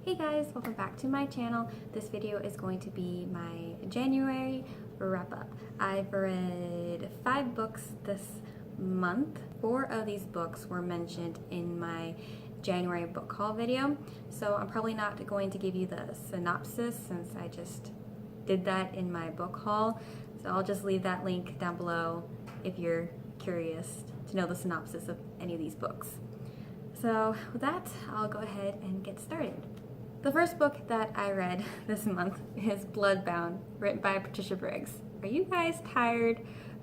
Hey guys, welcome back to my channel. This video is going to be my January wrap-up. I've read 5 books this month. 4 of these books were mentioned in my January book haul video, so I'm probably not going to give you the synopsis since I just did that in my book haul. So I'll just leave that link down below if you're curious to know the synopsis of any of these books. So with that, I'll go ahead and get started. The first book that I read this month is Bloodbound, written by Patricia Briggs. Are you guys tired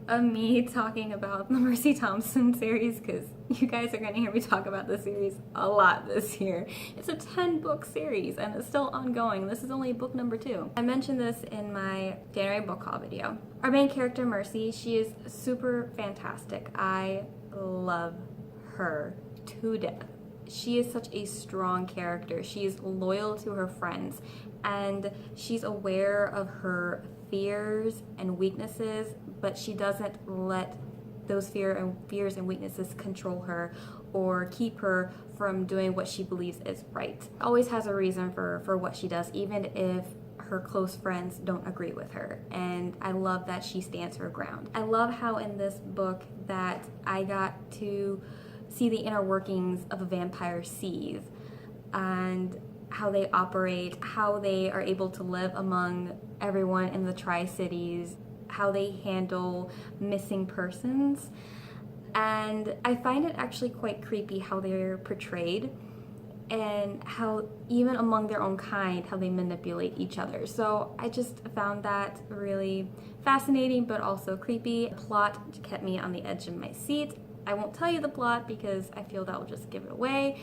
of me talking about the Mercy Thompson series? Because you guys are going to hear me talk about this series a lot this year. It's a 10-book series and it's still ongoing. This is only book number 2. I mentioned this in my January book haul video. Our main character, Mercy, she is super fantastic. I love her to death. She is such a strong character. She is loyal to her friends and she's aware of her fears and weaknesses, but she doesn't let those fears and weaknesses control her or keep her from doing what she believes is right. Always has a reason for what she does, even if her close friends don't agree with her, and I love that she stands her ground. I love how in this book that I got to see the inner workings of a vampire seethe and how they operate, how they are able to live among everyone in the Tri-Cities, how they handle missing persons. And I find it actually quite creepy how they're portrayed and how even among their own kind, how they manipulate each other. So I just found that really fascinating but also creepy. The plot kept me on the edge of my seat. I won't tell you the plot because I feel that will just give it away.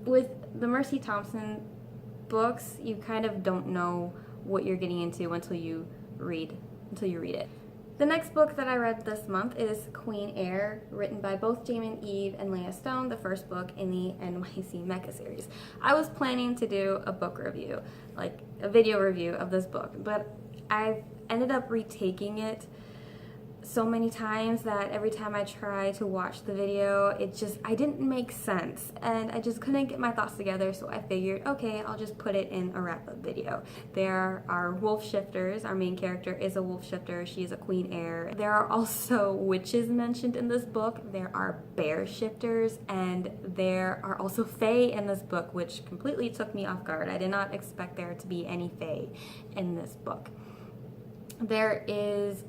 With the Mercy Thompson books, you kind of don't know what you're getting into until you read it. The next book that I read this month is Queen Heir, written by both Jamin Eve and Leah Stone, the first book in the NYC Mecha series. I was planning to do a book review, like a video review of this book, but I've ended up retaking it so many times that every time I try to watch the video, I didn't make sense and I just couldn't get my thoughts together, so I figured, okay, I'll just put it in a wrap-up video. There are wolf shifters. Our main character is a wolf shifter. She is a queen heir. There are also witches mentioned in this book. There are bear shifters, and there are also fae in this book, which completely took me off guard. I did not expect there to be any fae in this book. There is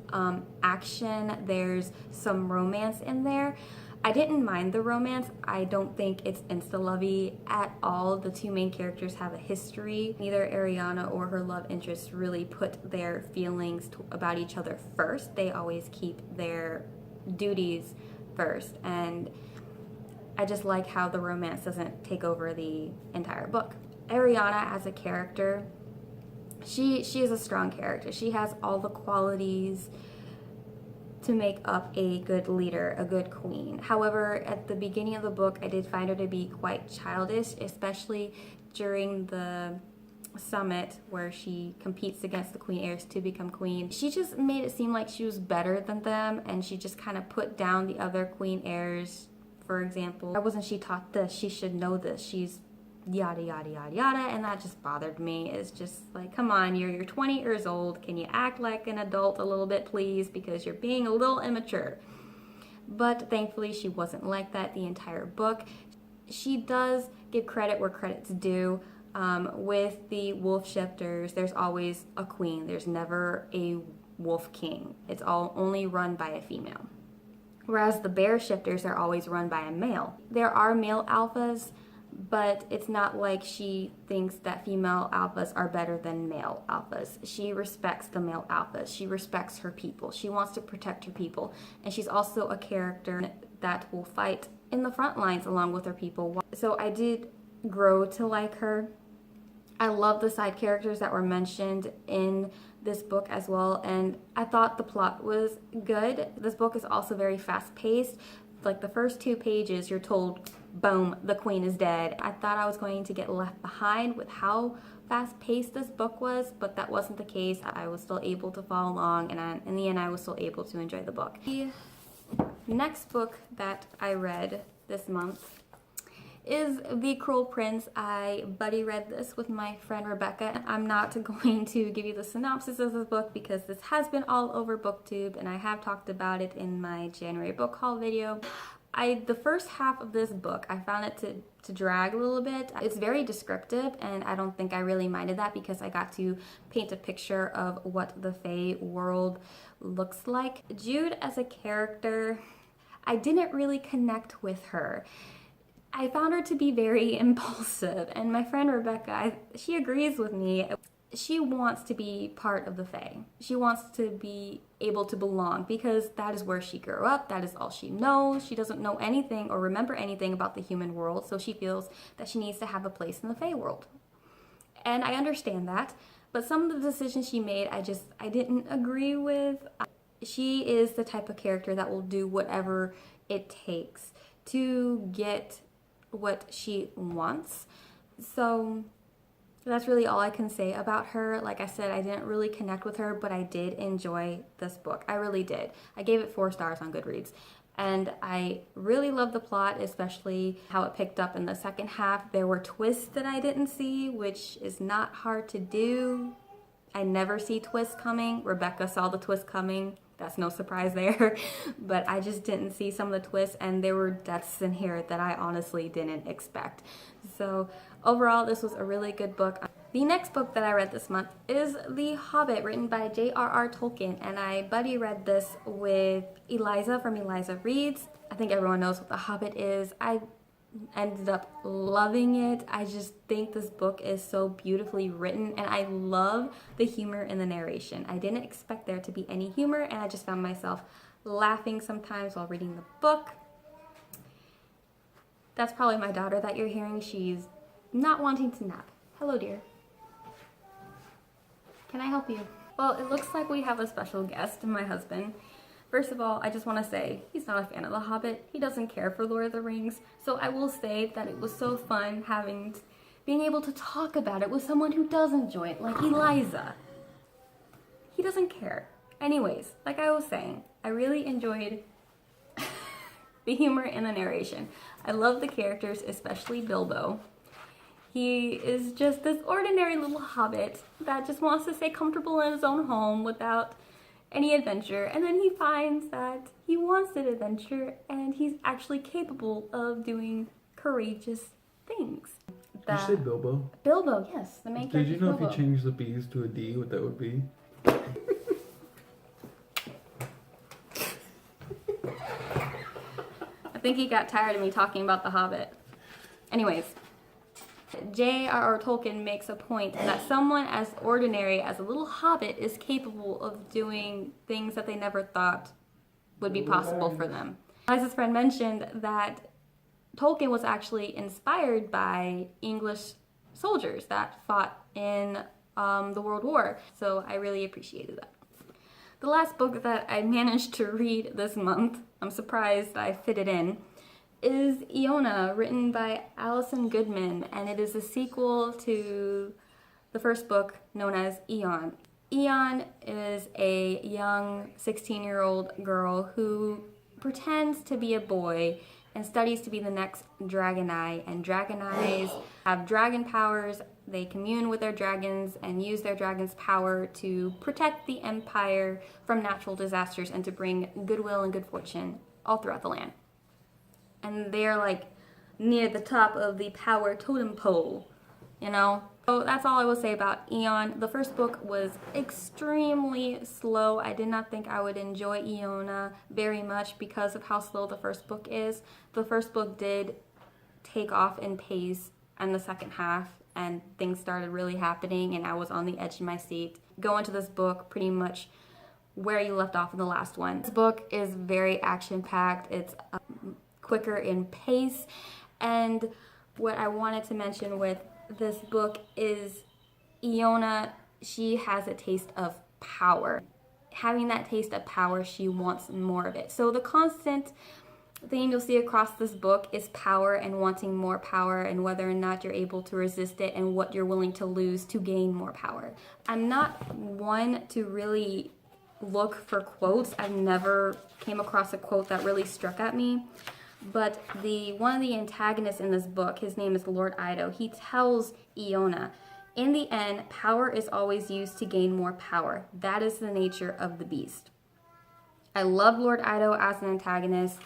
action, there's some romance in there. I didn't mind the romance. I don't think it's insta-lovey at all. The 2 main characters have a history. Neither Ariana or her love interest really put their feelings about each other first. They always keep their duties first, and I just like how the romance doesn't take over the entire book. Ariana as a character, she is a strong character. She has all the qualities to make up a good leader, a good queen. However, at the beginning of the book, I did find her to be quite childish, especially during the summit where she competes against the queen heirs to become queen. She just made it seem like she was better than them, and she just kind of put down the other queen heirs. For example, why wasn't she taught this? She should know this. She's yada yada yada yada, and that just bothered me. It's just like, come on, you're 20 years old, can you act like an adult a little bit, please, because you're being a little immature. But thankfully she wasn't like that the entire book. She does give credit where credit's due. With the wolf shifters, there's always a queen. There's never a wolf king. It's all only run by a female. Whereas the bear shifters are always run by a male. There are male alphas, but it's not like she thinks that female alphas are better than male alphas. She respects the male alphas. She respects her people. She wants to protect her people. And she's also a character that will fight in the front lines along with her people. So I did grow to like her. I love the side characters that were mentioned in this book as well, and I thought the plot was good. This book is also very fast-paced. Like the first 2 pages, you're told, boom, the queen is dead. I thought I was going to get left behind with how fast-paced this book was, but that wasn't the case. I was still able to follow along, and in the end, I was still able to enjoy the book. The next book that I read this month is The Cruel Prince. I buddy read this with my friend Rebecca. I'm not going to give you the synopsis of this book because this has been all over BookTube and I have talked about it in my January book haul video. The first half of this book, I found it to drag a little bit. It's very descriptive and I don't think I really minded that because I got to paint a picture of what the Fae world looks like. Jude as a character, I didn't really connect with her. I found her to be very impulsive, and my friend Rebecca, she agrees with me. She wants to be part of the Fae. She wants to be able to belong because that is where she grew up. That is all she knows. She doesn't know anything or remember anything about the human world, so she feels that she needs to have a place in the Fae world. And I understand that, but some of the decisions she made, I didn't agree with. She is the type of character that will do whatever it takes to get what she wants. So that's really all I can say about her. Like I said, I didn't really connect with her, but I did enjoy this book. I really did. I gave it 4 stars on Goodreads. And I really love the plot, especially how it picked up in the second half. There were twists that I didn't see, which is not hard to do. I never see twists coming. Rebecca saw the twist coming. That's no surprise there, but I just didn't see some of the twists, and there were deaths in here that I honestly didn't expect. So overall, this was a really good book. The next book that I read this month is The Hobbit, written by J.R.R. Tolkien, and I buddy read this with Eliza from Eliza Reads. I think everyone knows what The Hobbit is. I ended up loving it. I just think this book is so beautifully written, and I love the humor in the narration. I didn't expect there to be any humor, and I just found myself laughing sometimes while reading the book. That's probably my daughter that you're hearing. She's not wanting to nap. Hello, dear. Can I help you? Well, it looks like we have a special guest, my husband. First of all, I just want to say he's not a fan of The Hobbit. He doesn't care for Lord of the Rings. So I will say that it was so fun being able to talk about it with someone who does enjoy it, like Eliza. He doesn't care. Anyways, like I was saying, I really enjoyed the humor in the narration. I love the characters, especially Bilbo. He is just this ordinary little hobbit that just wants to stay comfortable in his own home without any adventure, and then he finds that he wants an adventure and he's actually capable of doing courageous things. Did you say Bilbo? Bilbo, yes. The main character. Did you know Bilbo. if you change the B's to a D, what that would be? I think he got tired of me talking about The Hobbit. Anyways, J.R.R. Tolkien makes a point that someone as ordinary as a little hobbit is capable of doing things that they never thought would be possible for them. As his friend mentioned, that Tolkien was actually inspired by English soldiers that fought in the World War, so I really appreciated that. The last book that I managed to read this month, I'm surprised I fit it in, is Yona, written by Alison Goodman, and it is a sequel to the first book known as Eon. Eon is a young 16-year-old girl who pretends to be a boy and studies to be the next Dragoneye, and Dragoneyes have dragon powers. They commune with their dragons and use their dragon's power to protect the Empire from natural disasters and to bring goodwill and good fortune all throughout the land. And they're like near the top of the power totem pole, you know? So that's all I will say about Eon. The first book was extremely slow. I did not think I would enjoy Yona very much because of how slow the first book is. The first book did take off in pace in the second half, and things started really happening, and I was on the edge of my seat. Go into this book pretty much where you left off in the last one. This book is very action-packed. It's quicker in pace, and what I wanted to mention with this book is Yona, she has a taste of power. Having that taste of power, she wants more of it. So the constant thing you'll see across this book is power and wanting more power, and whether or not you're able to resist it and what you're willing to lose to gain more power. I'm not one to really look for quotes. I've never came across a quote that really struck at me. But one of the antagonists in this book, his name is Lord Ido, he tells Yona, in the end, power is always used to gain more power. That is the nature of the beast. I love Lord Ido as an antagonist.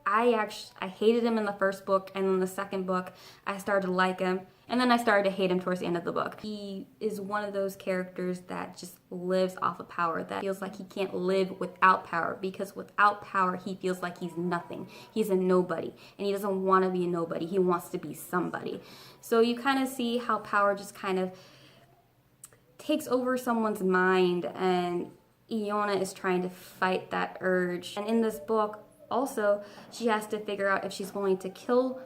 I hated him in the first book, and in the second book, I started to like him, and then I started to hate him towards the end of the book. He is one of those characters that just lives off of power, that feels like he can't live without power, because without power, he feels like he's nothing. He's a nobody, and he doesn't want to be a nobody. He wants to be somebody. So you kind of see how power just kind of takes over someone's mind, and Yona is trying to fight that urge. And in this book, also, she has to figure out if she's willing to kill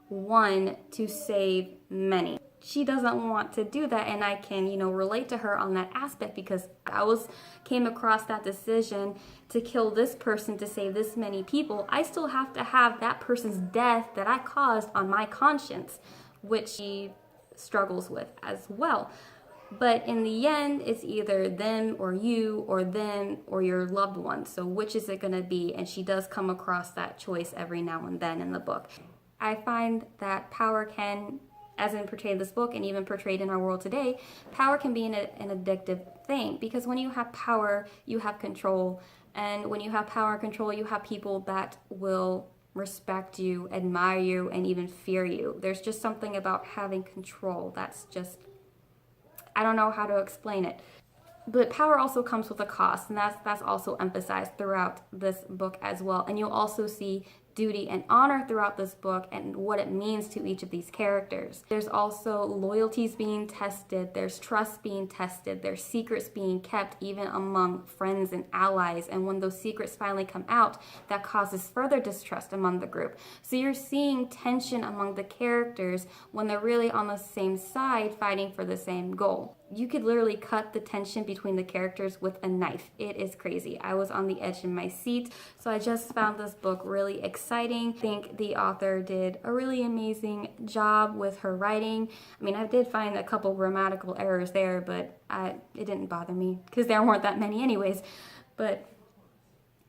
one to save many. She doesn't want to do that, and I can, relate to her on that aspect, because I came across that decision to kill this person to save this many people. I still have to have that person's death that I caused on my conscience, which she struggles with as well. But in the end, it's either them or you, or them or your loved one. So which is it going to be? And she does come across that choice every now and then in the book. I find that power can, as in portrayed in this book and even portrayed in our world today, power can be an addictive thing. Because when you have power, you have control. And when you have power and control, you have people that will respect you, admire you, and even fear you. There's just something about having control that's just, I don't know how to explain it. But power also comes with a cost, and that's also emphasized throughout this book as well. And you'll also see duty and honor throughout this book and what it means to each of these characters. There's also loyalties being tested, there's trust being tested, there's secrets being kept even among friends and allies. And when those secrets finally come out, that causes further distrust among the group. So you're seeing tension among the characters when they're really on the same side fighting for the same goal. You could literally cut the tension between the characters with a knife. It is crazy. I was on the edge of my seat. So I just found this book really exciting. I think the author did a really amazing job with her writing. I mean, I did find a couple grammatical errors there, but it didn't bother me because there weren't that many anyways. But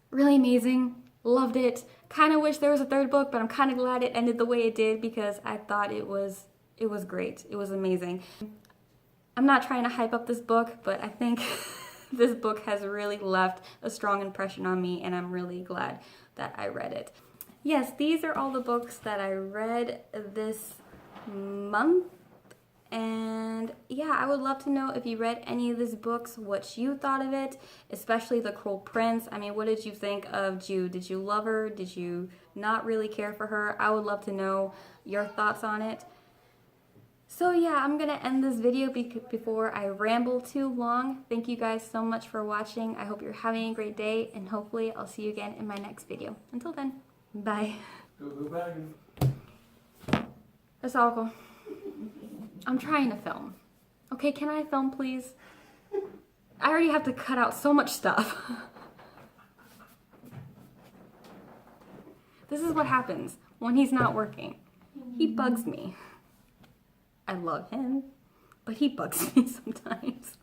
really amazing. Loved it. Kind of wish there was a third book, but I'm kind of glad it ended the way it did because I thought it was great. It was amazing. I'm not trying to hype up this book, but I think this book has really left a strong impression on me, and I'm really glad that I read it. Yes, these are all the books that I read this month, and yeah, I would love to know if you read any of these books, what you thought of it, especially The Cruel Prince. I mean, what did you think of Jude? Did you love her? Did you not really care for her? I would love to know your thoughts on it. So yeah, I'm gonna end this video before I ramble too long. Thank you guys so much for watching. I hope you're having a great day, and hopefully I'll see you again in my next video. Until then, bye. That's all. I'm trying to film. Okay, can I film, please? I already have to cut out so much stuff. This is what happens when he's not working. He bugs me. I love him, but he bugs me sometimes.